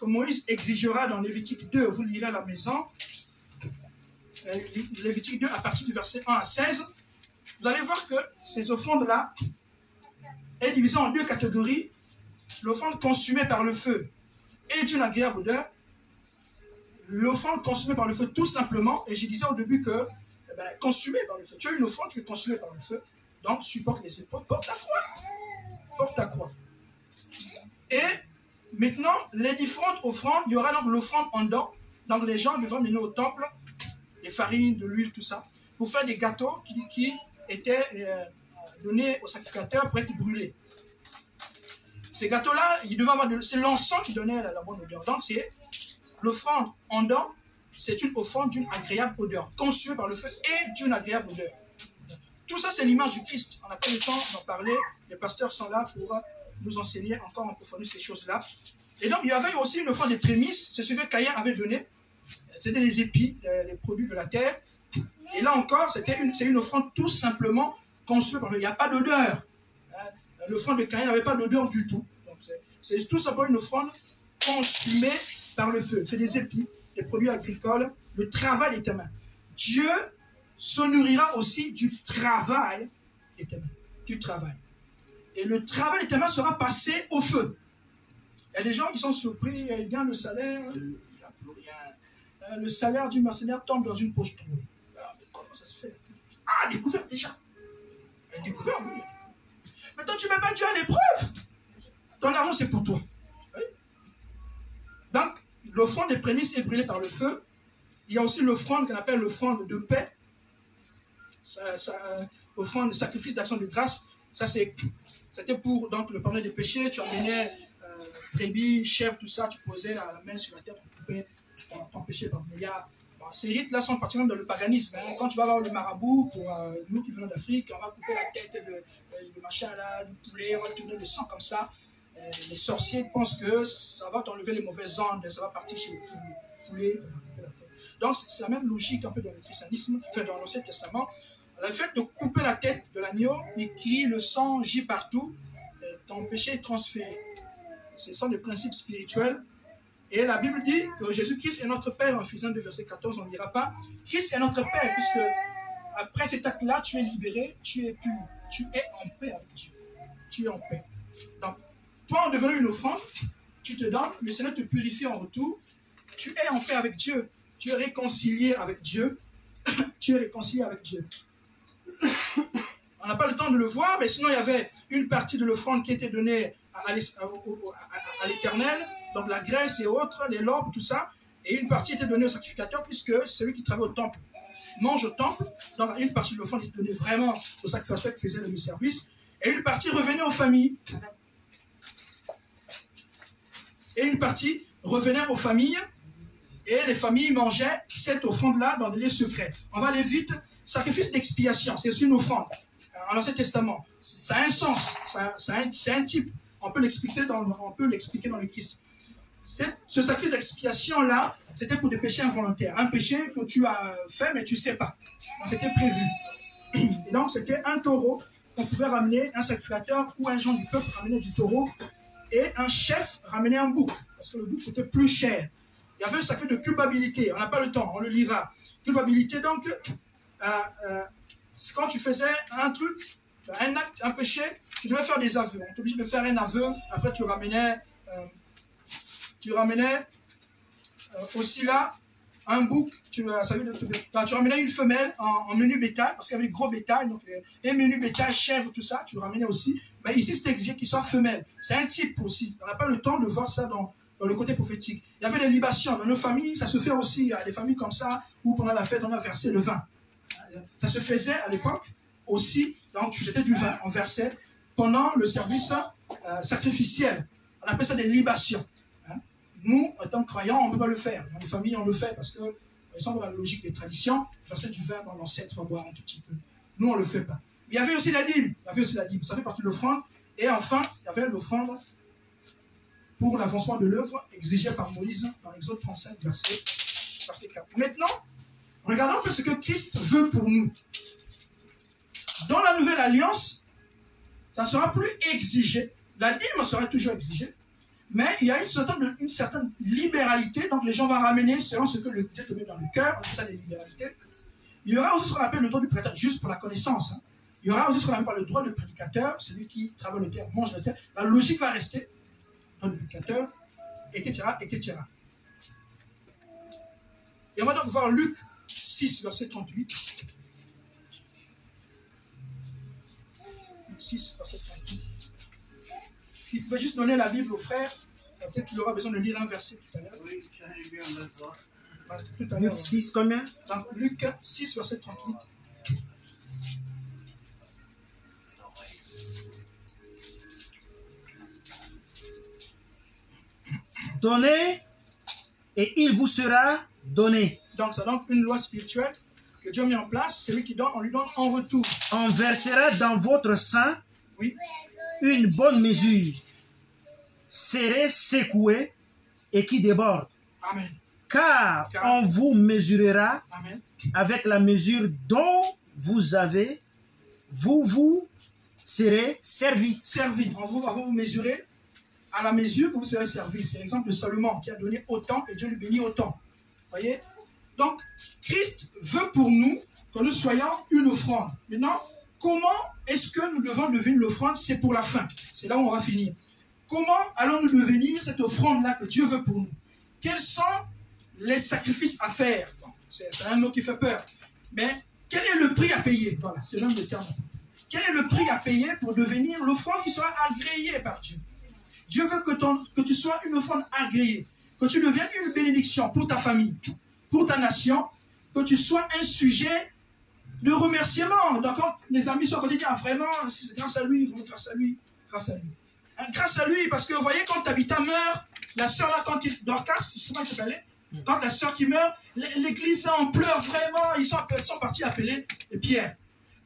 Moïse exigera dans Lévitique 2, vous lirez à la maison, Lévitique 2 à partir du verset 1 à 16, vous allez voir que ces offrandes-là est divisée en 2 catégories. L'offrande consumée par le feu et d'une agréable odeur. L'offrande consumée par le feu, tout simplement, et je disais au début que, consumée par le feu, tu as une offrande, tu es consumée par le feu, donc supporte les épreuves, porte ta croix. Porte ta croix. Et maintenant, les différentes offrandes, il y aura donc l'offrande en dents, donc les gens devront venir au temple, des farines, de l'huile, tout ça, pour faire des gâteaux qui étaient donnés aux sacrificateurs pour être brûlés. Ces gâteaux-là, c'est l'encens qui donnait la bonne odeur. Donc, c'est l'offrande en dents, c'est une offrande d'une agréable odeur, consumée par le feu et d'une agréable odeur. Tout ça, c'est l'image du Christ. On n'a pas le temps d'en parler. Les pasteurs sont là pour nous enseigner encore en profondeur ces choses-là. Et donc, il y avait aussi une offrande des prémices. C'est ce que Caïn avait donné. C'était les épis, les produits de la terre. Et là encore, c'est une offrande tout simplement consumée par le feu. Il n'y a pas d'odeur. L'offrande de Caïn n'avait pas d'odeur du tout. C'est tout simplement une offrande consumée par le feu. C'est des épis, des produits agricoles, le travail de tes mains. Dieu se nourrira aussi du travail de tes mains. Du travail. Et le travail de tes mains sera passé au feu. Il y a des gens qui sont surpris, ils gagnent le salaire, il n'y a plus rien. Le salaire du mercenaire tombe dans une poche trouée. Alors, mais comment ça se fait? Ah, découvert déjà. Découvert, oui. Maintenant, tu ne mets pas Dieu à l'épreuve. Ton argent, c'est pour toi. Oui? Donc, l'offrande des prémices est brûlée par le feu. Il y a aussi l'offrande qu'on appelle l'offrande de paix. Offrande de sacrifice d'action de grâce. Ça, c'était pour donc, le pardon des péchés. Tu emmenais brebis, chèvres, tout ça. Tu posais la main sur la tête, on coupait ton péché pardonné. Ces rites-là sont particulièrement dans le paganisme. Hein. Quand tu vas voir le marabout, pour nous qui venons d'Afrique, on va couper la tête de machin là, du poulet, on va tourner le sang comme ça. Les sorciers pensent que ça va t'enlever les mauvaises ondes, ça va partir chez le poulet. Donc c'est la même logique un peu dans le christianisme, enfin dans l'Ancien Testament. Le fait de couper la tête de l'agneau, il crie, le sang gît partout, ton péché est transféré. Ce sont des principes spirituels. Et la Bible dit que Jésus-Christ est notre Père, en Ephésiens 2, verset 14, on ne dira pas. Christ est notre Père, puisque après cet acte-là, tu es libéré, tu es pur, tu es en paix avec Dieu. Tu es en paix. Donc, toi, en devenant une offrande, tu te donnes, le Seigneur te purifie en retour, tu es en paix avec Dieu, tu es réconcilié avec Dieu, tu es réconcilié avec Dieu. On n'a pas le temps de le voir, mais sinon, il y avait une partie de l'offrande qui était donnée à l'Éternel, donc la graisse et autres, les lobes, tout ça, et une partie était donnée au sacrificateur, puisque celui qui travaille au temple mange au temple, donc une partie de l'offrande était donnée vraiment au sacrificateur qui faisait le service, et une partie revenait aux familles. Et une partie revenait aux familles, et les familles mangeaient cette offrande-là dans des lieux secrets. On va aller vite. Sacrifice d'expiation, c'est aussi une offrande. En l'Ancien Testament, ça a un sens, c'est un type. On peut l'expliquer dans le Christ. Ce sacrifice d'expiation-là, c'était pour des péchés involontaires. Un péché que tu as fait, mais tu ne sais pas. Donc, c'était prévu. Et donc, c'était un taureau qu'on pouvait ramener, un sacrificateur ou un gens du peuple ramenait du taureau, et un chef ramenait un bouc, parce que le bouc coûtait plus cher. Il y avait un sacrifice de culpabilité. On n'a pas le temps, on le lira. Culpabilité, donc, quand tu faisais un truc, un acte, un péché, tu devais faire des aveux. On était obligé de faire un aveu. Après, tu ramenais tu ramenais aussi là un bouc, tu ramenais une femelle en menu bétail, parce qu'il y avait des gros bétail, donc les menus bétail, chèvres, tout ça, tu le ramenais aussi. Mais ici, c'est exigé qu'il soit femelle. C'est un type aussi. On n'a pas le temps de voir ça dans le côté prophétique. Il y avait des libations. Dans nos familles, ça se fait aussi. Il y a des familles comme ça, où pendant la fête, on a versé le vin. Ça se faisait à l'époque aussi. Donc, c'était du vin. On versait pendant le service sacrificiel. On appelle ça des libations. Nous, en tant que croyants, on ne peut pas le faire. Dans les familles, on le fait parce que, par exemple, dans la logique des traditions, verser du vin dans l'ancêtre, boire un tout petit peu. Nous, on ne le fait pas. Il y avait aussi la dîme. Ça fait partie de l'offrande. Et enfin, il y avait l'offrande pour l'avancement de l'œuvre exigée par Moïse dans l'Exode 35, verset 4. Maintenant, regardons un peu ce que Christ veut pour nous. Dans la nouvelle alliance, ça ne sera plus exigé. La dîme sera toujours exigée. Mais il y a une certaine libéralité. Donc les gens vont ramener selon ce que le Dieu te met dans le cœur. On appelle ça des libéralités. Il y aura aussi ce qu'on appelle le droit du prédicateur, juste pour la connaissance. Il y aura aussi ce qu'on appelle le droit du prédicateur, celui qui travaille le terre, mange le terre. La logique va rester. Le droit du prédicateur, etc., etc. Et on va donc voir Luc 6, verset 38. Luc 6, verset 38. Il peut juste donner la Bible aux frères. Peut-être qu'il aura besoin de lire un verset tout à l'heure. Oui, j'en ai vu un autre. Luc 6 combien? Donc, Luc 6, verset 38. Donnez et il vous sera donné. Donc, c'est donc une loi spirituelle que Dieu a mis en place. Celui qui donne, on lui donne en retour. On versera dans votre sein Oui. une bonne mesure, serrée, secouée et qui déborde. Amen. Car on vous mesurera Amen. avec la mesure dont vous avez, vous serez servi. Servi. On va vous mesurer à la mesure que vous serez servi. C'est l'exemple de Salomon qui a donné autant et Dieu lui bénit autant. Voyez? Donc, Christ veut pour nous que nous soyons une offrande. Maintenant, comment est-ce que nous devons devenir l'offrande? C'est pour la fin. C'est là où on va finir. Comment allons-nous devenir cette offrande-là que Dieu veut pour nous? Quels sont les sacrifices à faire? Bon, c'est un mot qui fait peur. Mais quel est le prix à payer? Voilà, c'est l'un des termes. Quel est le prix à payer pour devenir l'offrande qui sera agréée par Dieu? Dieu veut que tu sois une offrande agréée, que tu deviennes une bénédiction pour ta famille, pour ta nation, que tu sois un sujet de remerciement. Donc quand les amis sont à côté, ah, vraiment, c'est grâce à lui, grâce à lui, grâce à lui. Grâce à lui, parce que vous voyez, quand Tabitha meurt, la sœur là, quand il Dorcas, je sais pas comment il s'appelait, quand la sœur qui meurt, l'église en pleure vraiment, ils sont partis appeler Pierre.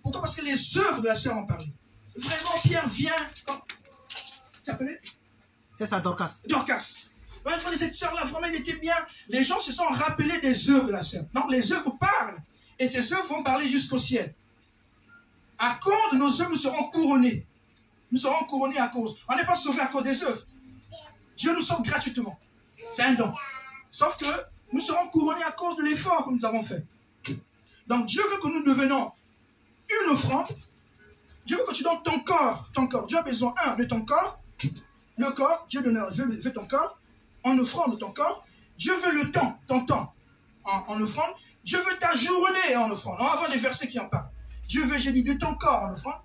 Pourquoi? Parce que les œuvres de la sœur en parlaient. Vraiment, Pierre vient. Il s'appelait? C'est ça, Dorcas. Dorcas. Cette sœur-là, vraiment, elle était bien. Les gens se sont rappelés des œuvres de la sœur. Donc, les œuvres parlent. Et ces œuvres vont parler jusqu'au ciel. À cause de nos œuvres, nous serons couronnés. Nous serons couronnés à cause. On n'est pas sauvés à cause des œuvres. Dieu nous sauve gratuitement. C'est un don. Sauf que nous serons couronnés à cause de l'effort que nous avons fait. Donc, Dieu veut que nous devenions une offrande. Dieu veut que tu donnes ton corps. Ton corps. Dieu a besoin, de ton corps. Le corps, Dieu veut ton corps. En offrande de ton corps. Dieu veut le temps, ton temps en offrande. Dieu veut ta journée en offrande. On va voir des versets qui en parlent. Dieu veut, j'ai dit, de ton corps en offrande.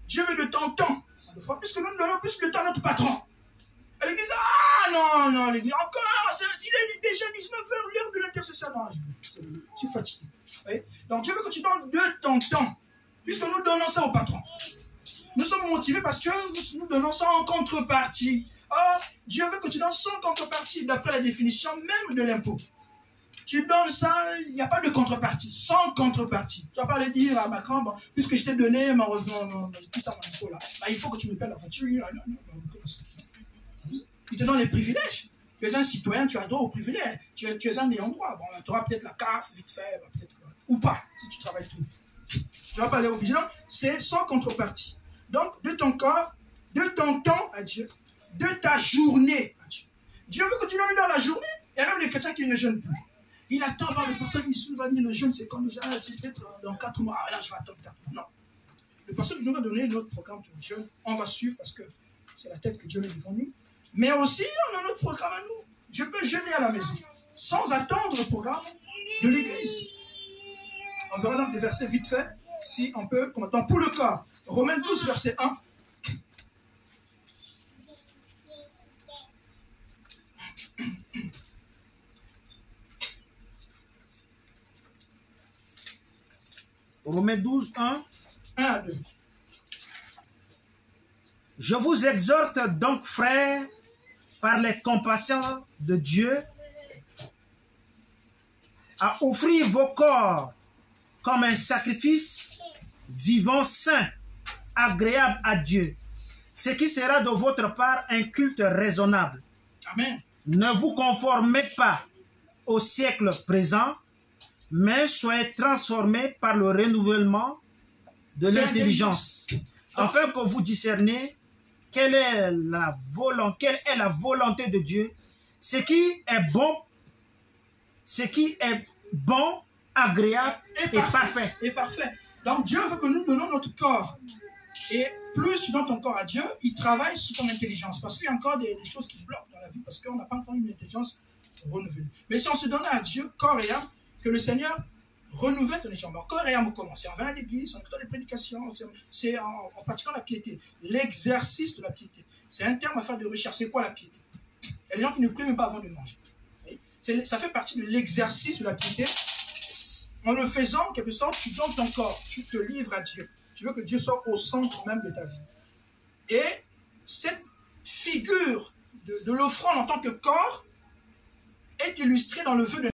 Dieu veut de ton temps en offrande. Puisque nous donnons plus le temps à notre patron. Et l'église, non, l'église, encore, s'il est déjà 19h, l'heure de l'intercession. Non, je suis fatigué. Oui? Donc Dieu veut que tu donnes de ton temps. Puisque nous donnons ça au patron. Nous sommes motivés parce que nous donnons ça en contrepartie. Dieu veut que tu donnes sans contrepartie, d'après la définition même de l'impôt. Tu donnes ça, il n'y a pas de contrepartie, sans contrepartie. Tu ne vas pas le dire à Macron, bon, puisque je t'ai donné mon tout ça, mon impôt là, il faut que tu me payes la voiture. Il te donne les privilèges. Tu es un citoyen, tu as droit aux privilèges. Tu es un ayant droit. Bon, tu auras peut-être la CAF, vite fait, peut-être, ou pas, si tu travailles tout. Tu ne vas pas aller au vigilant, c'est sans contrepartie. Donc, de ton corps, de ton temps à Dieu, de ta journée à Dieu. Dieu veut que tu donnes dans la journée. Il y a même les chrétiens qui ne jeûnent plus. Il attend voir le personne qui va dire le jeûne, c'est comme déjà, peut-être dans 4 mois. Là, je vais attendre 4 mois. Non. Le personne qui nous va donner notre programme de jeûne, on va suivre parce que c'est la tête que Dieu met devant nous. Mais aussi, on a notre programme à nous. je peux jeûner à la maison, sans attendre le programme de l'église. On verra donc des versets vite fait, si on peut, dans pour le corps. Romains 12, verset 1. Romains 12, 1. 1 à 2. Je vous exhorte donc, frères, par les compassions de Dieu, à offrir vos corps comme un sacrifice vivant, saint, agréable à Dieu, ce qui sera de votre part un culte raisonnable. Amen. Ne vous conformez pas au siècle présent, mais soyez transformés par le renouvellement de l'intelligence, afin que vous discerniez quelle est la volonté de Dieu, ce qui est bon, agréable et parfait. Et parfait. Donc Dieu veut que nous donnons notre corps. Et plus tu donnes ton corps à Dieu, il travaille sur ton intelligence. Parce qu'il y a encore des choses qui bloquent dans la vie, parce qu'on n'a pas encore une intelligence renouvelée. Mais si on se donne à Dieu, corps et âme, que le Seigneur renouvelle ton intelligence. Corps et âme, comment? C'est en venant à l'église, en écoutant les prédications, c'est en pratiquant la piété. L'exercice de la piété. C'est un terme à faire de recherche. C'est quoi la piété? Il y a des gens qui ne prient même pas avant de manger. Ça fait partie de l'exercice de la piété. En le faisant, en quelque sorte, tu donnes ton corps, tu te livres à Dieu. Tu veux que Dieu soit au centre même de ta vie. Et cette figure de l'offrande en tant que corps est illustrée dans le vœu de